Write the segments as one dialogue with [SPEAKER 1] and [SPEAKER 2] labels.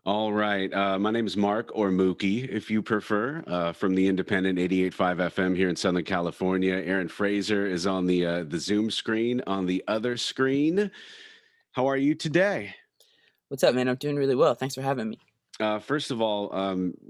[SPEAKER 1] All right. My name is Marc, or Mookie, if you prefer, from the independent 88.5 FM here in Southern California. Aaron Frazer is on the Zoom screen. On the other screen, how are you today?
[SPEAKER 2] What's up, man? I'm doing really well. Thanks for having me.
[SPEAKER 1] First of all,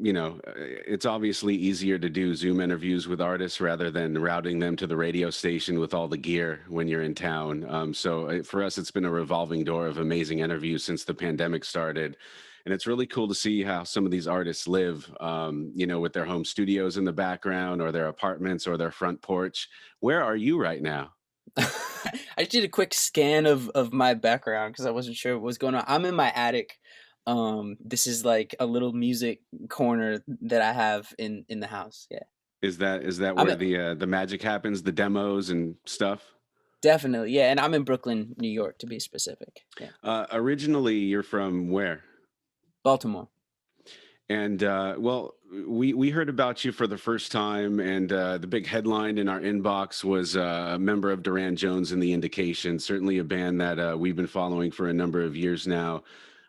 [SPEAKER 1] it's obviously easier to do Zoom interviews with artists rather than routing them to the radio station with all the gear when you're in town. So for us, it's been a revolving door of amazing interviews since the pandemic started. And it's really cool to see how some of these artists live, with their home studios in the background or their apartments or their front porch. Where are you right now?
[SPEAKER 2] I just did a quick scan of my background because I wasn't sure what was going on. I'm in my attic. This is like a little music corner that I have in the house. Yeah.
[SPEAKER 1] Is that
[SPEAKER 2] I'm
[SPEAKER 1] where
[SPEAKER 2] in,
[SPEAKER 1] the magic happens, the demos and stuff?
[SPEAKER 2] definitely, yeah, and I'm in Brooklyn, New York to be specific. Yeah.
[SPEAKER 1] Originally, you're from where?
[SPEAKER 2] Baltimore.
[SPEAKER 1] And well, we heard about you for the first time, and the big headline in our inbox was a member of Durand Jones and The Indications. Certainly, a band that we've been following for a number of years now.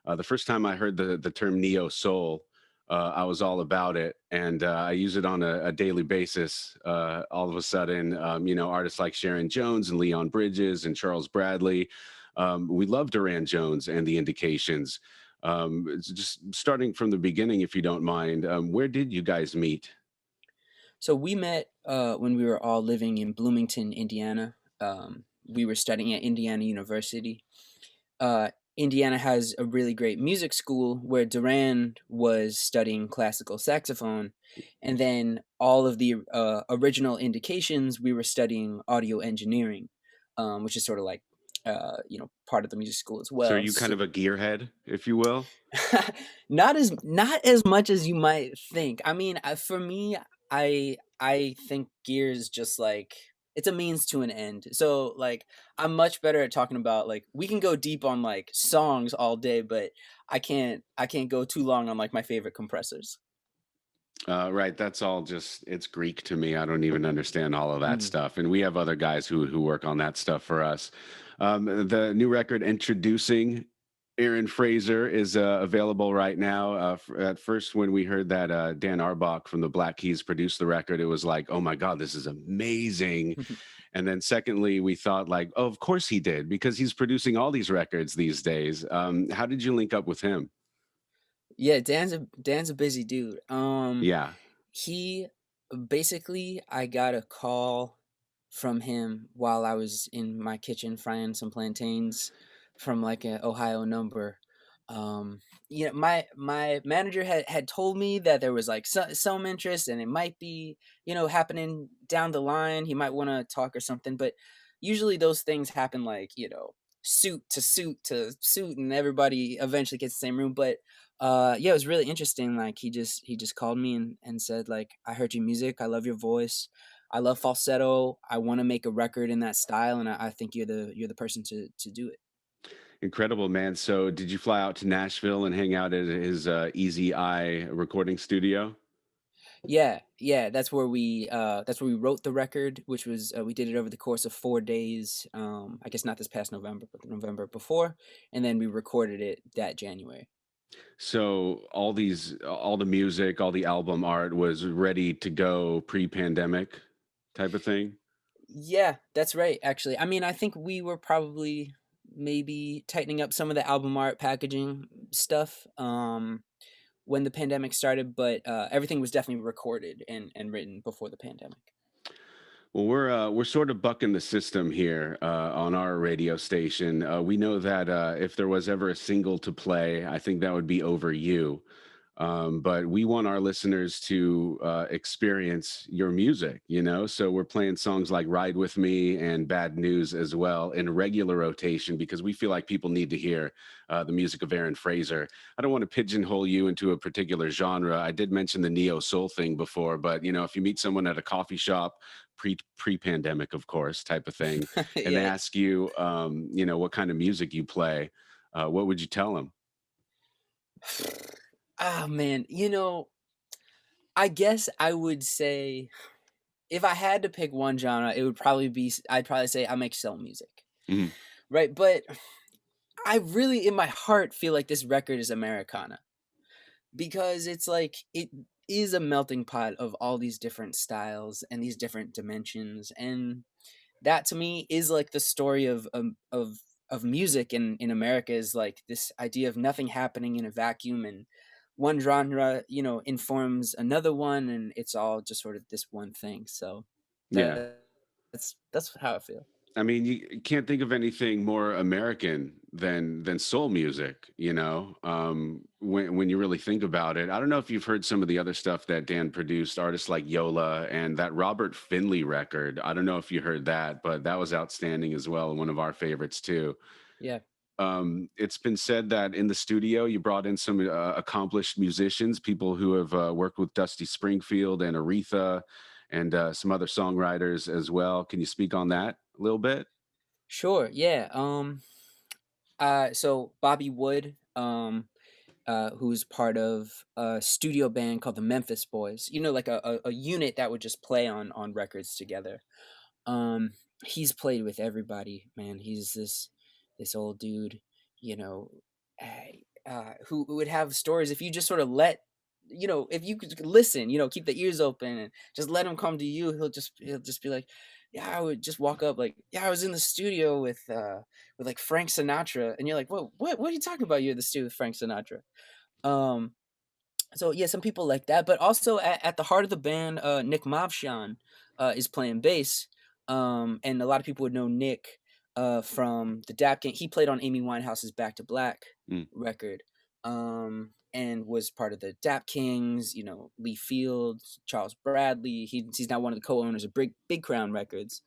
[SPEAKER 1] The first time I heard the term neo soul, I was all about it, and I use it on a daily basis. All of a sudden, artists like Sharon Jones and Leon Bridges and Charles Bradley. We love Durand Jones and The Indications. It's just starting from the beginning, if you don't mind. Where did you guys meet?
[SPEAKER 2] So we met when we were all living in Bloomington, Indiana. We were studying at Indiana University. Indiana has a really great music school where Durand was studying classical saxophone, and then all of the original Indications we were studying audio engineering, which is sort of like part of the music school as
[SPEAKER 1] So are
[SPEAKER 2] well.
[SPEAKER 1] you kind
[SPEAKER 2] So
[SPEAKER 1] of a gearhead, if you will?
[SPEAKER 2] not as much as you might think. I mean, for me, I think gear is just like it's a means to an end. So like I'm much better at talking about like we can go deep on like songs all day, but I can't go too long on like my favorite compressors.
[SPEAKER 1] Right. That's all just, it's Greek to me. I don't even understand all of that
[SPEAKER 2] Mm.
[SPEAKER 1] stuff. And we have other guys who work on that stuff for us. The new record, Introducing Aaron Frazer, is available right now. At first, when we heard that Dan Arbach from the Black Keys produced the record, it was like, oh my God, this is amazing. And then secondly, we thought like, oh, of course he did, because he's producing all these records these days. How did you link up with him?
[SPEAKER 2] Yeah, Dan's a busy dude.
[SPEAKER 1] Yeah.
[SPEAKER 2] He basically I got a call from him while I was in my kitchen frying some plantains from like an Ohio number. Um, my manager had told me that there was like some interest and it might be happening down the line. He might want to talk or something, but usually those things happen like suit to suit to suit, and everybody eventually gets the same room. But yeah, it was really interesting. Like he just called me and said like, I heard your music, I love your voice, I love falsetto, I want to make a record in that style, and I think you're the person to do it.
[SPEAKER 1] Incredible, man. So, did you fly out to Nashville and hang out at his Easy Eye recording studio?
[SPEAKER 2] Yeah, yeah, that's where we wrote the record, which was we did it over the course of 4 days. I guess not this past November, but the November before, and then we recorded it that January.
[SPEAKER 1] So, all the music, all the album art was ready to go pre-pandemic type of thing.
[SPEAKER 2] Yeah, that's right, actually. I mean, I think we were probably maybe tightening up some of the album art packaging stuff when the pandemic started, but everything was definitely recorded and written before the pandemic.
[SPEAKER 1] Well, we're sort of bucking the system here on our radio station. We know that if there was ever a single to play, I think that would be Over You. But we want our listeners to experience your music, So we're playing songs like Ride With Me and Bad News as well in regular rotation because we feel like people need to hear the music of Aaron Frazer. I don't want to pigeonhole you into a particular genre. I did mention the neo soul thing before, but if you meet someone at a coffee shop, pre-pandemic, of course, type of thing, and they
[SPEAKER 2] Yeah.
[SPEAKER 1] ask you, what kind of music you play, what would you tell them?
[SPEAKER 2] Ah, man, I guess I would say if I had to pick one genre, it would probably be I'd probably say I make soul music, right? But I really, in my heart, feel like this record is Americana. because it's like it is a melting pot of all these different styles and these different dimensions, and that to me is like the story of music in America, is like this idea of nothing happening in a vacuum, and one genre, informs another one, and it's all just sort of this one thing. So
[SPEAKER 1] Yeah.
[SPEAKER 2] that's how I feel.
[SPEAKER 1] I mean, you can't think of anything more American than soul music, when you really think about it. I don't know if you've heard some of the other stuff that Dan produced, artists like Yola and that Robert Finley record. I don't know if you heard that, but that was outstanding as well, one of our favorites too.
[SPEAKER 2] Yeah.
[SPEAKER 1] It's been said that in the studio you brought in some accomplished musicians, people who have worked with Dusty Springfield and Aretha, and some other songwriters as well. Can you speak on that a little bit?
[SPEAKER 2] Sure. Yeah. So Bobby Wood, who's part of a studio band called the Memphis Boys. Like a unit that would just play on records together. Um, he's played with everybody, man. He's this old dude, you know, who would have stories if you just sort of if you could listen, keep the ears open and just let him come to you. He'll just be like, yeah, I would just walk up like, yeah, I was in the studio with like Frank Sinatra, and you're like, what are you talking about? You're in the studio with Frank Sinatra. Um, so yeah, some people like that, but also at the heart of the band, Nick Mavshan is playing bass, and a lot of people would know Nick from the Dap King. He played on Amy Winehouse's Back to Black
[SPEAKER 1] Mm.
[SPEAKER 2] record, and was part of the Dap Kings. Lee Fields, Charles Bradley. He's now one of the co-owners of Big Crown Records.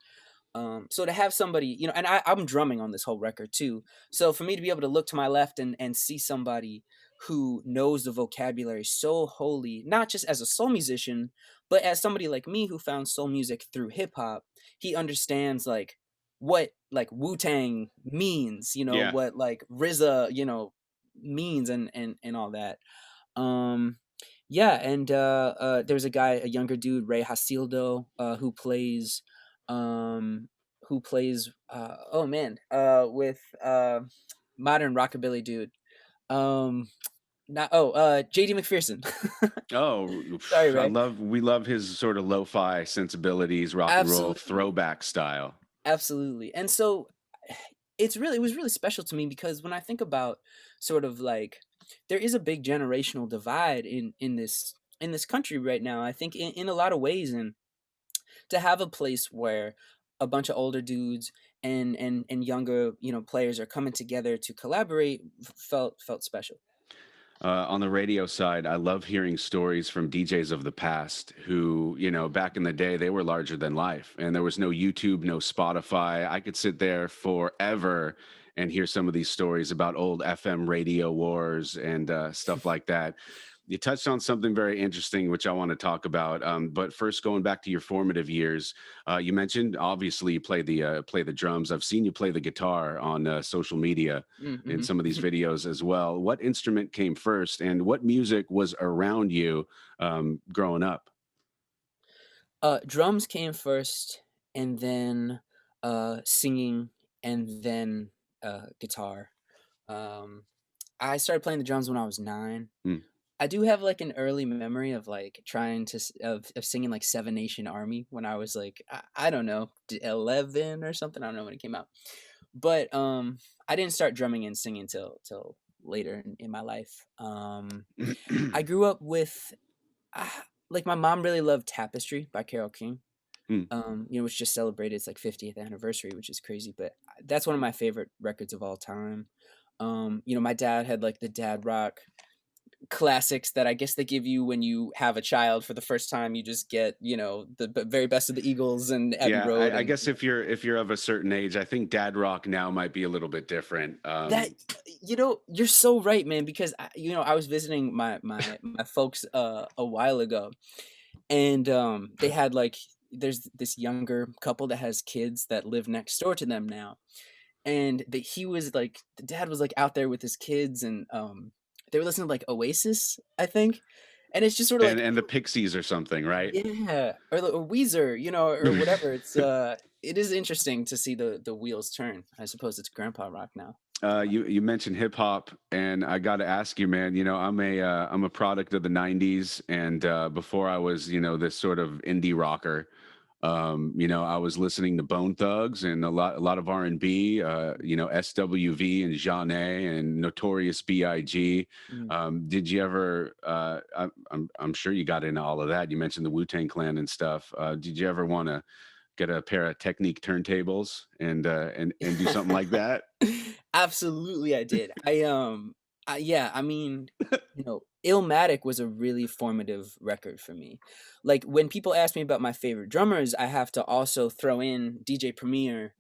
[SPEAKER 2] So to have somebody, and I'm drumming on this whole record too. So for me to be able to look to my left and see somebody who knows the vocabulary so wholly, not just as a soul musician, but as somebody like me who found soul music through hip hop, he understands like what like Wu Tang means,
[SPEAKER 1] Yeah.
[SPEAKER 2] what like RZA, means, and all that. Um, yeah, and there's a guy, a younger dude, Ray Hasildo, oh man, with modern rockabilly dude. Um, not oh JD McPherson.
[SPEAKER 1] Oh,
[SPEAKER 2] Sorry,
[SPEAKER 1] I
[SPEAKER 2] Ray.
[SPEAKER 1] love we love his sort of lo-fi sensibilities, rock and roll
[SPEAKER 2] Absolutely.
[SPEAKER 1] throwback style.
[SPEAKER 2] Absolutely. And so it was really special to me because when I think about sort of like there is a big generational divide in this country right now. I think in a lot of ways, and to have a place where a bunch of older dudes and younger, players are coming together to collaborate felt special.
[SPEAKER 1] On the radio side, I love hearing stories from DJs of the past who, back in the day, they were larger than life and there was no YouTube, no Spotify. I could sit there forever and hear some of these stories about old FM radio wars and stuff like that. You touched on something very interesting, which I want to talk about. But first, going back to your formative years, you mentioned obviously you play the drums. I've seen you play the guitar on social media in
[SPEAKER 2] Mm-hmm.
[SPEAKER 1] some of these videos as well. What instrument came first, and what music was around you growing up?
[SPEAKER 2] Drums came first, and then singing, and then guitar. Um, I started playing the drums when I was 9.
[SPEAKER 1] Mm.
[SPEAKER 2] I do have, like, an early memory of, like, trying to s of singing, like, Seven Nation Army when I was, like, I don't know, 11 or something. I don't know when it came out. But, I didn't start drumming and singing till later in my life. I grew up with like, my mom really loved Tapestry by Carole King,
[SPEAKER 1] Mm.
[SPEAKER 2] which just celebrated its, like, 50th anniversary, which is crazy, but that's one of my favorite records of all time. My dad had, like, the dad rock classics that I guess they give you when you have a child for the first time. You just get, the very best of the Eagles and Abbey
[SPEAKER 1] Yeah,
[SPEAKER 2] Road,
[SPEAKER 1] I
[SPEAKER 2] and
[SPEAKER 1] guess if you're of a certain age, I think dad rock now might be a little bit different.
[SPEAKER 2] that you're so right, man, because I was visiting my folks a while ago, and they had like there's this younger couple that has kids that live next door to them now, and the dad was like out there with his kids, and they were listening to like Oasis, I think, and it's just sort of
[SPEAKER 1] and
[SPEAKER 2] like,
[SPEAKER 1] and the Pixies or something, right?
[SPEAKER 2] yeah, or Weezer, or whatever. It is interesting to see the wheels turn. I suppose it's grandpa rock now.
[SPEAKER 1] You mentioned hip hop, and I got to ask you, man. I'm a product of the '90s, and before I was, this sort of indie rocker. I was listening to Bone Thugs and a lot of R&B. SWV and Jeanne and Notorious B.I.G.
[SPEAKER 2] Mm.
[SPEAKER 1] Did you ever? I'm sure you got into all of that. You mentioned the Wu-Tang Clan and stuff. Did you ever want to get a pair of Technique turntables and do something like that?
[SPEAKER 2] Absolutely, I did. Yeah, I mean, Illmatic was a really formative record for me. Like, when people ask me about my favorite drummers, I have to also throw in DJ Premier,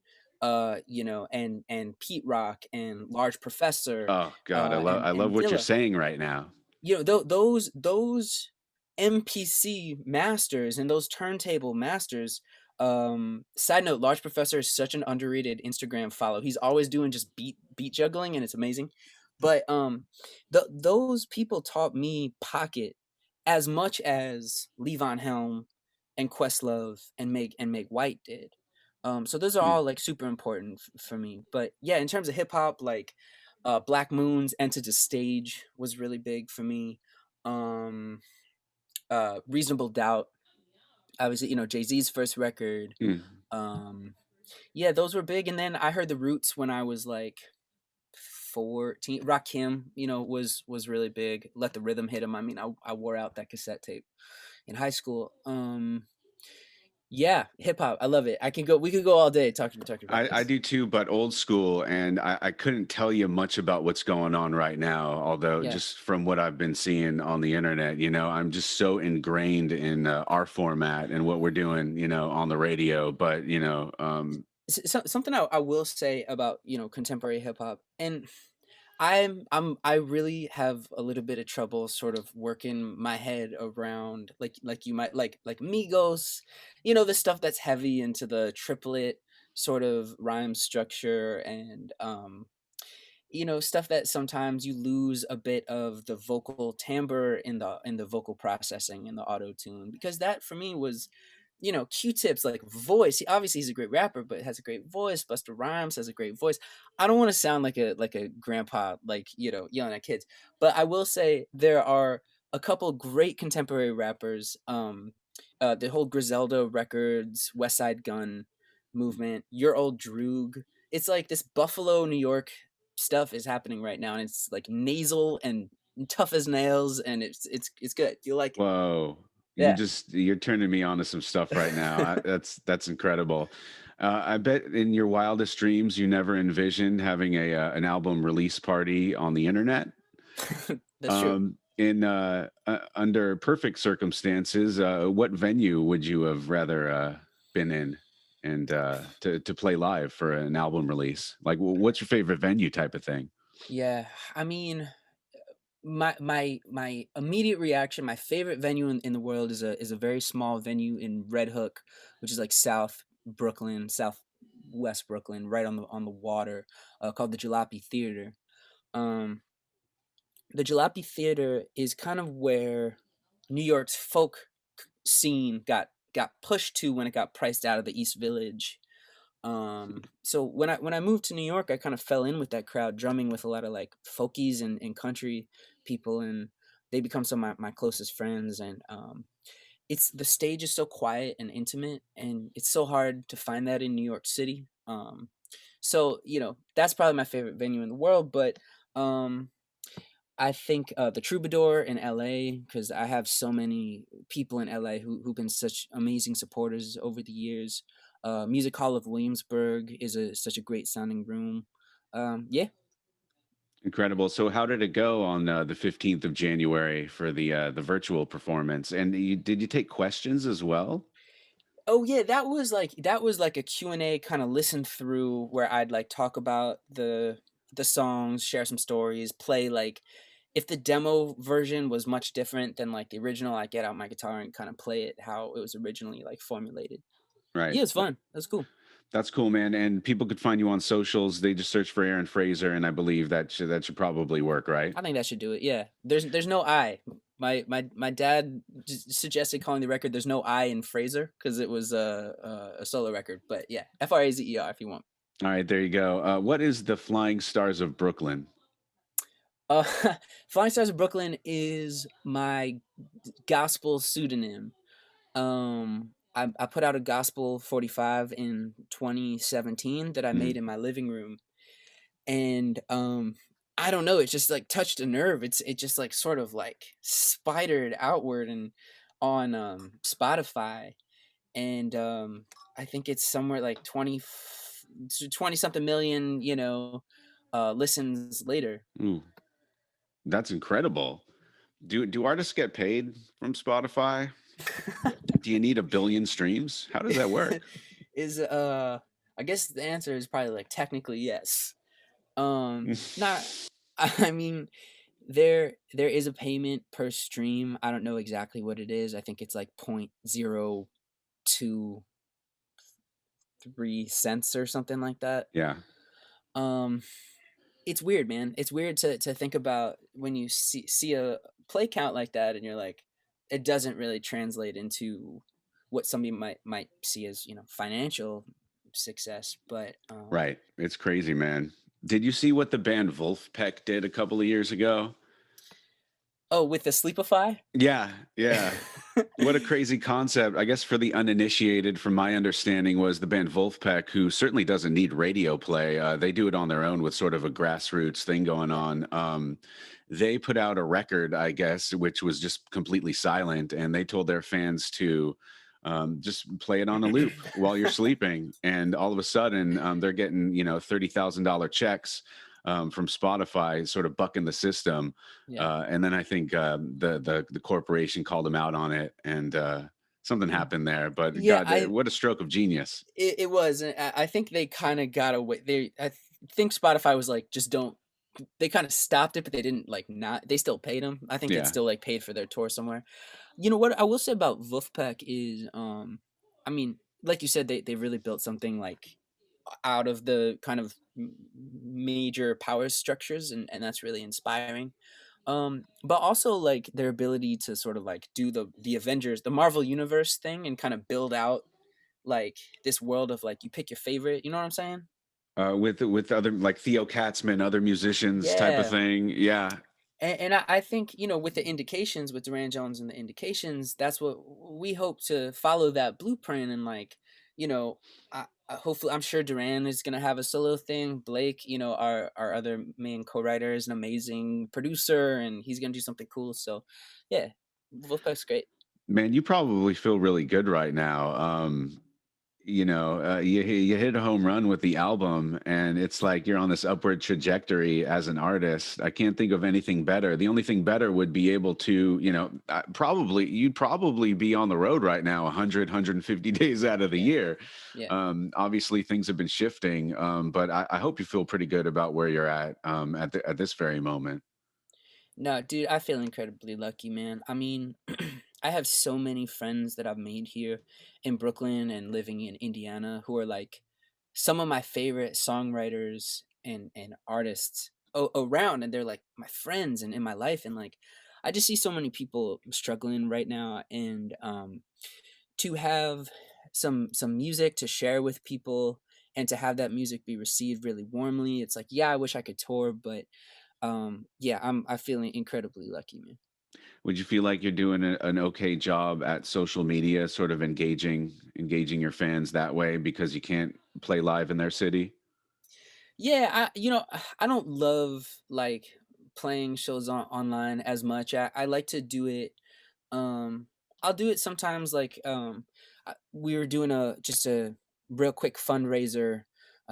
[SPEAKER 2] and Pete Rock and Large Professor,
[SPEAKER 1] Oh God, I love
[SPEAKER 2] and
[SPEAKER 1] what you're
[SPEAKER 2] Dilla.
[SPEAKER 1] saying right now.
[SPEAKER 2] Those MPC masters and those turntable masters. Side note, Large Professor is such an underrated Instagram follow. He's always doing just beat juggling, and it's amazing. But those people taught me pocket as much as Levon Helm and Questlove and Meg White did. So those are
[SPEAKER 1] Mm.
[SPEAKER 2] all like super important for me. But yeah, in terms of hip hop, like Black Moon's Enter the Stage was really big for me. Um, Reasonable Doubt, obviously, Jay-Z's first record.
[SPEAKER 1] Mm.
[SPEAKER 2] Um, yeah, those were big. And then I heard the Roots when I was like 14. Rakim, was really big. Let the Rhythm Hit Him. I mean, I wore out that cassette tape in high school. Yeah, hip hop. I love it. We could go all day talking about
[SPEAKER 1] I
[SPEAKER 2] this.
[SPEAKER 1] do too, but old school, and I couldn't tell you much about what's going on right now. Although,
[SPEAKER 2] Yeah.
[SPEAKER 1] just from what I've been seeing on the internet, I'm just so ingrained in our format and what we're doing, on the radio. But
[SPEAKER 2] Something I will say about contemporary hip hop, and I really have a little bit of trouble sort of working my head around like you might like Migos, the stuff that's heavy into the triplet sort of rhyme structure, and stuff that sometimes you lose a bit of the vocal timbre in the vocal processing in the auto tune, because that for me was Q-Tip's like voice. Obviously he's a great rapper, but has a great voice. Busta Rhymes has a great voice. I don't want to sound like a grandpa, like yelling at kids, but I will say there are a couple great contemporary rappers. The whole Griselda records, West Side Gun movement, Your Old Droog. It's like this Buffalo, New York stuff is happening right now, and it's like nasal and tough as nails, and it's good. You like it?
[SPEAKER 1] whoa,
[SPEAKER 2] Yeah.
[SPEAKER 1] you're turning me on to some stuff right now. That's incredible. I bet in your wildest dreams you never envisioned having an album release party on the internet.
[SPEAKER 2] That's true.
[SPEAKER 1] In Under perfect circumstances, what venue would you have rather been in, and to play live for an album release? Like, what's your favorite venue type of thing?
[SPEAKER 2] Yeah, I mean, my immediate reaction, my favorite venue in the world is a very small venue in Red Hook, which is like South Brooklyn, Southwest Brooklyn, right on the water, called the Jalopy Theater. Um, the Jalopy Theater is kind of where New York's folk scene got pushed to when it got priced out of the East Village. So when I moved to New York, I kind of fell in with that crowd, drumming with a lot of like folkies and country people, and they become some of my closest friends. And it's the stage is so quiet and intimate, and it's so hard to find that in New York City. So that's probably my favorite venue in the world. But um, I think the Troubadour in LA, because I have so many people in LA who've been such amazing supporters over the years. Music Hall of Williamsburg is such a great sounding room. Yeah.
[SPEAKER 1] Incredible. So, how did it go on the 15th of January for the virtual performance? And did you take questions as well?
[SPEAKER 2] Oh yeah, that was like a Q&A kind of listen through where I'd like talk about the songs, share some stories, play like if the demo version was much different than like the original, I get out my guitar and kind of play it how it was originally like formulated.
[SPEAKER 1] Right.
[SPEAKER 2] Yeah, it's fun. That's cool.
[SPEAKER 1] That's cool, man. And people could find you on socials. They just search for Aaron Frazer, and I believe that should probably work, right?
[SPEAKER 2] I think that should do it. Yeah. There's no I. My dad suggested calling the record "There's no I" in Fraser because it was a solo record. But yeah, Frazer if you want.
[SPEAKER 1] All right, there you go. What is the Flying Stars of Brooklyn?
[SPEAKER 2] Uh, Flying Stars of Brooklyn is my gospel pseudonym. I put out a gospel 45 in 2017 that I
[SPEAKER 1] Mhm.
[SPEAKER 2] made in my living room, and I don't know, it just like touched a nerve. It just like sort of like spidered outward and on Spotify, and I think it's somewhere like 20 something million, listens later.
[SPEAKER 1] Ooh, that's incredible. Do artists get paid from Spotify? Do you need a billion streams? How does that work?
[SPEAKER 2] Is I guess the answer is probably like technically yes. Not I mean there is a payment per stream. I don't know exactly what it is. I think it's like 0.023 cents or something like that.
[SPEAKER 1] Yeah,
[SPEAKER 2] Um it's weird, man. It's weird to think about when you see a play count like that and you're like it doesn't really translate into what somebody might see as, financial success, but
[SPEAKER 1] right. It's crazy, man. Did you see what the band Wolfpack did a couple of years ago?
[SPEAKER 2] oh, with the Sleepify?
[SPEAKER 1] Yeah, yeah. What a crazy concept. I guess for the uninitiated, from my understanding, was the band Wolfpack, who certainly doesn't need radio play. They do it on their own with sort of a grassroots thing going
[SPEAKER 2] Yeah.
[SPEAKER 1] on. They put out a record, I guess, which was just completely silent, and they told their fans to just play it on a loop while you're sleeping. And all of a sudden, they're getting $30,000 checks from Spotify, sort of bucking the system.
[SPEAKER 2] Yeah.
[SPEAKER 1] And then I think the corporation called him out on it, and something happened there. But
[SPEAKER 2] Yeah,
[SPEAKER 1] God, what a stroke of genius!
[SPEAKER 2] it was, and I think they kinda got away think Spotify was like, "Just don't." They kinda stopped it, but they didn't, like, not they still paid them. I think it
[SPEAKER 1] Yeah,
[SPEAKER 2] still, like, paid for their tour somewhere. You know what I will say about Wolfpack is, I mean, like you said, they really built something, like, out of the kind of major power structures, and that's really inspiring. But also, like, their ability to sort of, like, do the Avengers the Marvel Universe thing and kinda build out, like, this world of, like, you pick your favorite, you know what I'm saying?
[SPEAKER 1] with other like Theo Katzman, other musicians, type of
[SPEAKER 2] Yeah.
[SPEAKER 1] thing. Yeah,
[SPEAKER 2] And I think, with the indications, with Durand Jones and the indications, that's what we hope to follow that blueprint and like, you know, hopefully I'm sure Duran is gonna have a solo thing. Blake, our other main co-writer is an amazing producer and he's gonna do something cool. So yeah, Wolfpack's great.
[SPEAKER 1] man, you probably feel really good right now. You hit a home run with the album, and it's like you're on this upward trajectory as an artist. I can't think of anything better. The only thing better would be able to, probably you'd probably be on the road right now 100 days out of the
[SPEAKER 2] Yeah,
[SPEAKER 1] year.
[SPEAKER 2] yeah.
[SPEAKER 1] Obviously things have been shifting, but I hope you feel pretty good about where you're at this very moment.
[SPEAKER 2] No, dude, I feel incredibly lucky, man. I mean, I have so many friends that I've made here in Brooklyn and living in Indiana who are like some of my favorite songwriters and artists around, and they're like my friends and in my life, and like I just see so many people struggling right now, and to have some music to share with people and to have that music be received really warmly, it's like yeah, I wish I could tour, but yeah, I feeling incredibly lucky, man.
[SPEAKER 1] Would you feel like you're doing an okay job at social media, sort of engaging your fans that way because you can't play live in their city?
[SPEAKER 2] Yeah, I don't love like playing shows online as much. I like to do it. Um, I'll do it sometimes. Like we were doing a real quick fundraiser,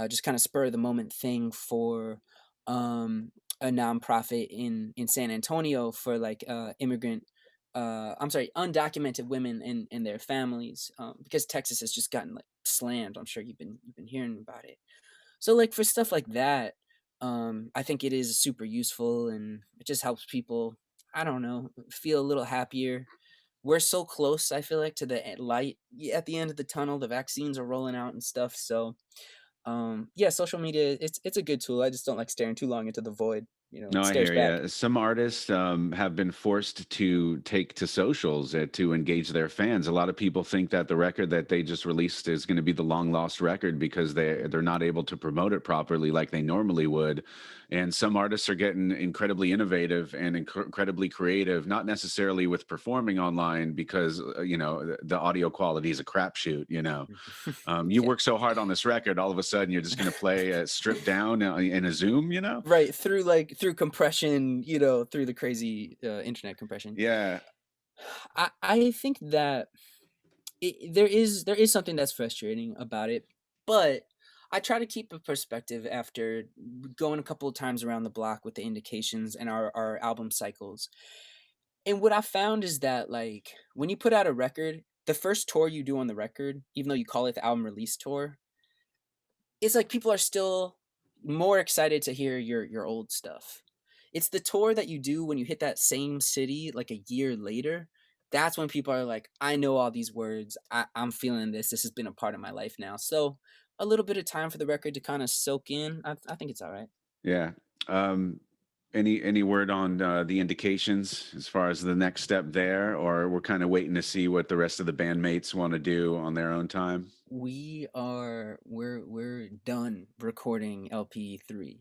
[SPEAKER 2] just kind of spur of the moment thing for um a nonprofit in San Antonio for like immigrant. I'm sorry, undocumented women and their families, because Texas has just gotten like slammed. I'm sure you've been hearing about it. So like for stuff like that, I think it is super useful and it just helps people, I don't know, feel a little happier. We're so close, I feel like, to the light at the end of the tunnel. The vaccines are rolling out and stuff. So yeah, social media it's a good tool. I just don't like staring too long into the void.
[SPEAKER 1] No,
[SPEAKER 2] it
[SPEAKER 1] I
[SPEAKER 2] stares
[SPEAKER 1] hear
[SPEAKER 2] back.
[SPEAKER 1] you. Some artists have been forced to take to socials to engage their fans. A lot of people think that the record that they just released is going to be the long lost record because they're not able to promote it properly like they normally would. And some artists are getting incredibly innovative and incredibly creative, not necessarily with performing online because the audio quality is a crapshoot. You
[SPEAKER 2] Yeah.
[SPEAKER 1] work so hard on this record, all of a sudden you're just going to play stripped down in a Zoom.
[SPEAKER 2] Right, through compression, through the crazy, internet compression.
[SPEAKER 1] Yeah.
[SPEAKER 2] I think that there is something that's frustrating about it, but I try to keep a perspective after going a couple of times around the block with the indications and our album cycles. And what I found is that, like, when you put out a record, the first tour you do on the record, even though you call it the album release tour, it's like people are still more excited to hear your old stuff. It's the tour that you do when you hit that same city like a year later. That's when people are like, I know all these words. I'm feeling this. This has been a part of my life now. So a little bit of time for the record to kind of soak in. I think it's all right.
[SPEAKER 1] Yeah. Um, any word on the indications as far as the next step there, or we're kind of waiting to see what the rest of the bandmates want to do on their own time?
[SPEAKER 2] We're done recording LP3. We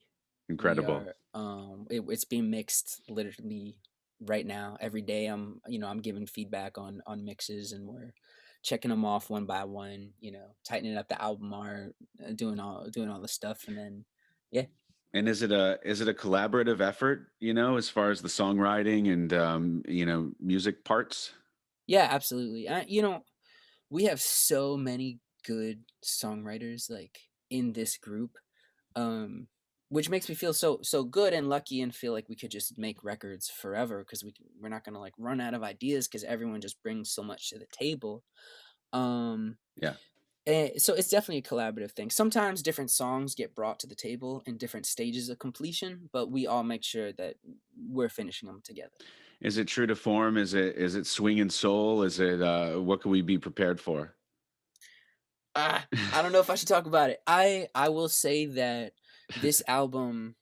[SPEAKER 1] Incredible.
[SPEAKER 2] are it's being mixed literally right now. Every day I'm giving feedback on mixes, and we're checking them off one by one, tightening up the album art, doing all the stuff, and then yeah.
[SPEAKER 1] And is it a collaborative effort? As far as the songwriting and music parts.
[SPEAKER 2] Yeah, absolutely. We have so many good songwriters like in this group, um which makes me feel so good and lucky, and feel like we could just make records forever because we're not gonna like run out of ideas because everyone just brings so much to the table. um
[SPEAKER 1] Yeah.
[SPEAKER 2] so it's definitely a collaborative thing. Sometimes different songs get brought to the table in different stages of completion, but we all make sure that we're finishing them together.
[SPEAKER 1] Is it true to form? Is it swing and soul? Is it what can we be prepared for?
[SPEAKER 2] I don't know if I should talk about it. I will say that this album,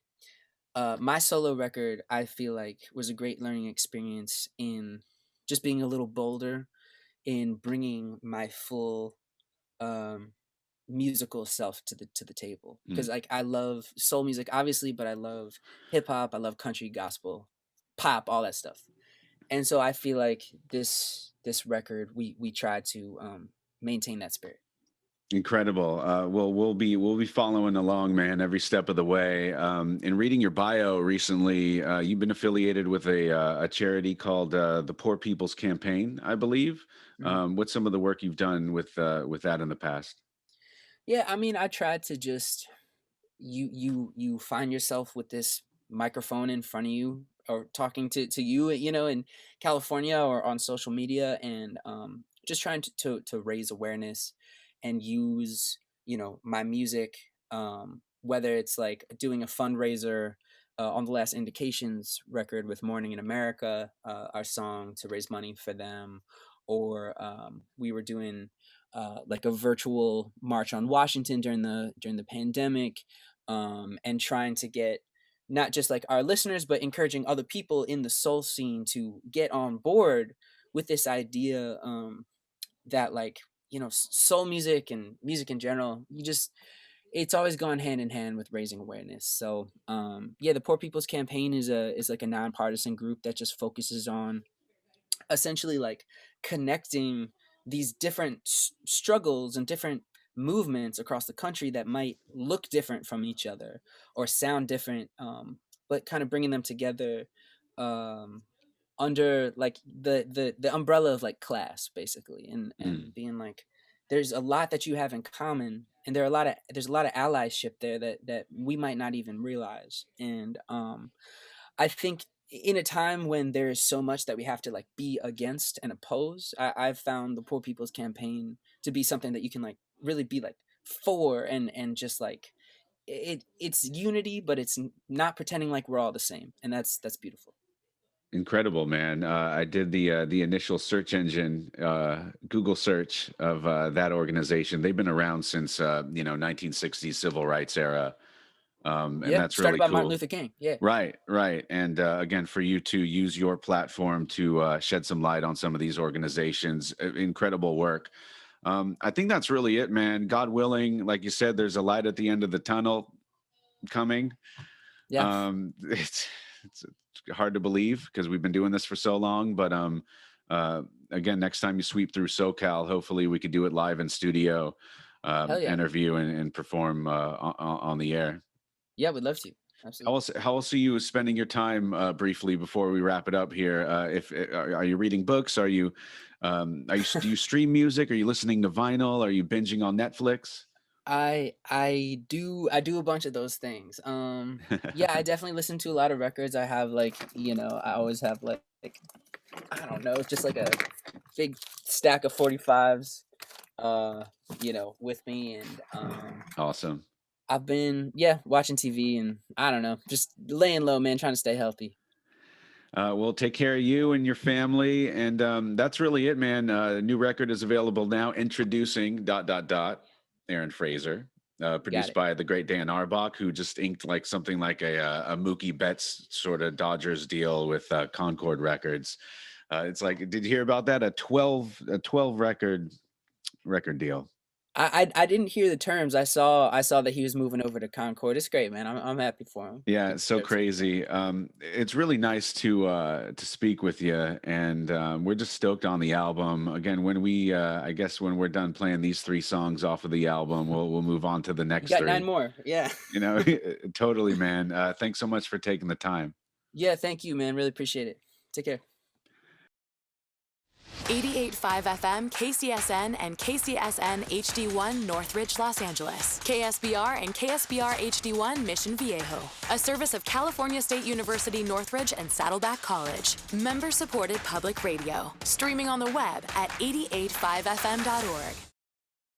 [SPEAKER 2] my solo record, I feel like was a great learning experience in just being a little bolder in bringing my full um, musical self to the table.
[SPEAKER 1] Mm.
[SPEAKER 2] Because like I love soul music, obviously, but I love hip hop, I love country, gospel, pop, all that stuff. And so I feel like this record, we try to maintain that spirit.
[SPEAKER 1] Incredible. Well, we'll be following along, man, every step of the way. In reading your bio recently, you've been affiliated with a charity called the Poor People's Campaign, I believe.
[SPEAKER 2] Mhm.
[SPEAKER 1] What's some of the work you've done with that in the past?
[SPEAKER 2] Yeah, I mean, I tried to just you find yourself with this microphone in front of you or talking to you, in California or on social media, and just trying to raise awareness and use my music, whether it's like doing a fundraiser, on the last Indications record with Morning in America, our song to raise money for them, or we were doing like a virtual march on Washington during the pandemic, and trying to get not just like our listeners, but encouraging other people in the soul scene to get on board with this idea, that like soul music and music in general, it's always gone hand in hand with raising awareness. So yeah, the Poor People's Campaign is like a nonpartisan group that just focuses on essentially like connecting these different struggles and different movements across the country that might look different from each other or sound different, but kind of bringing them together, um, under like the umbrella of like class, basically, and
[SPEAKER 1] Mm.
[SPEAKER 2] being like, there's a lot that you have in common, and there's a lot of allyship there that we might not even realize. And I think in a time when there is so much that we have to like be against and oppose, I've found the Poor People's Campaign to be something that you can like really be like for, and just like it's unity, but it's not pretending like we're all the same, and that's beautiful.
[SPEAKER 1] Incredible, man. I did the initial search engine Google search of that organization. They've been around since 1960s civil rights era. And
[SPEAKER 2] Yeah,
[SPEAKER 1] that's
[SPEAKER 2] started
[SPEAKER 1] really
[SPEAKER 2] by Martin
[SPEAKER 1] cool.
[SPEAKER 2] Luther King. Yeah.
[SPEAKER 1] Right, right. And again, for you to use your platform to shed some light on some of these organizations, incredible work. I think that's really it, man. God willing, like you said, there's a light at the end of the tunnel coming.
[SPEAKER 2] Yeah.
[SPEAKER 1] It's hard to believe because we've been doing this for so long. But uh, again, next time you sweep through SoCal, hopefully we could do it live in studio,
[SPEAKER 2] Hell yeah.
[SPEAKER 1] interview and perform on the air.
[SPEAKER 2] Yeah, we'd love to. Absolutely.
[SPEAKER 1] How else are you spending your time briefly before we wrap it up here? If are you reading books? Do you stream music? Are you listening to vinyl? Are you binging on Netflix?
[SPEAKER 2] I do a bunch of those things. Yeah, I definitely listen to a lot of records. I have like, I always have like I don't know, just like a big stack of 45s with me, and
[SPEAKER 1] Awesome.
[SPEAKER 2] I've been, yeah, watching TV, and I don't know, just laying low, man, trying to stay healthy.
[SPEAKER 1] Well, take care of you and your family, and that's really it, man. New record is available now. Introducing Aaron Frazer,
[SPEAKER 2] Got
[SPEAKER 1] produced
[SPEAKER 2] it.
[SPEAKER 1] by the great Dan Arbach, who just inked like something like a Mookie Betts sort of Dodgers deal with Concord Records. It's like, did you hear about that? A 12 record deal.
[SPEAKER 2] I didn't hear the terms. I saw that he was moving over to Concord. It's great, man. I'm happy for him.
[SPEAKER 1] Yeah,
[SPEAKER 2] He
[SPEAKER 1] it's so
[SPEAKER 2] deserves it.
[SPEAKER 1] crazy. It's really nice to speak with you, and we're just stoked on the album. Again, when we I guess when we're done playing these three songs off of the album, we'll move on to the
[SPEAKER 2] You
[SPEAKER 1] next
[SPEAKER 2] got nine
[SPEAKER 1] three.
[SPEAKER 2] more. Yeah.
[SPEAKER 1] You know, totally, man. Thanks so much for taking the time.
[SPEAKER 2] Yeah, thank you, man. Really appreciate it. Take care.
[SPEAKER 3] 88.5 FM, KCSN, and KCSN HD1 Northridge, Los Angeles. KSBR and KSBR HD1 Mission Viejo. A service of California State University Northridge and Saddleback College. Member-supported public radio. Streaming on the web at 885fm.org.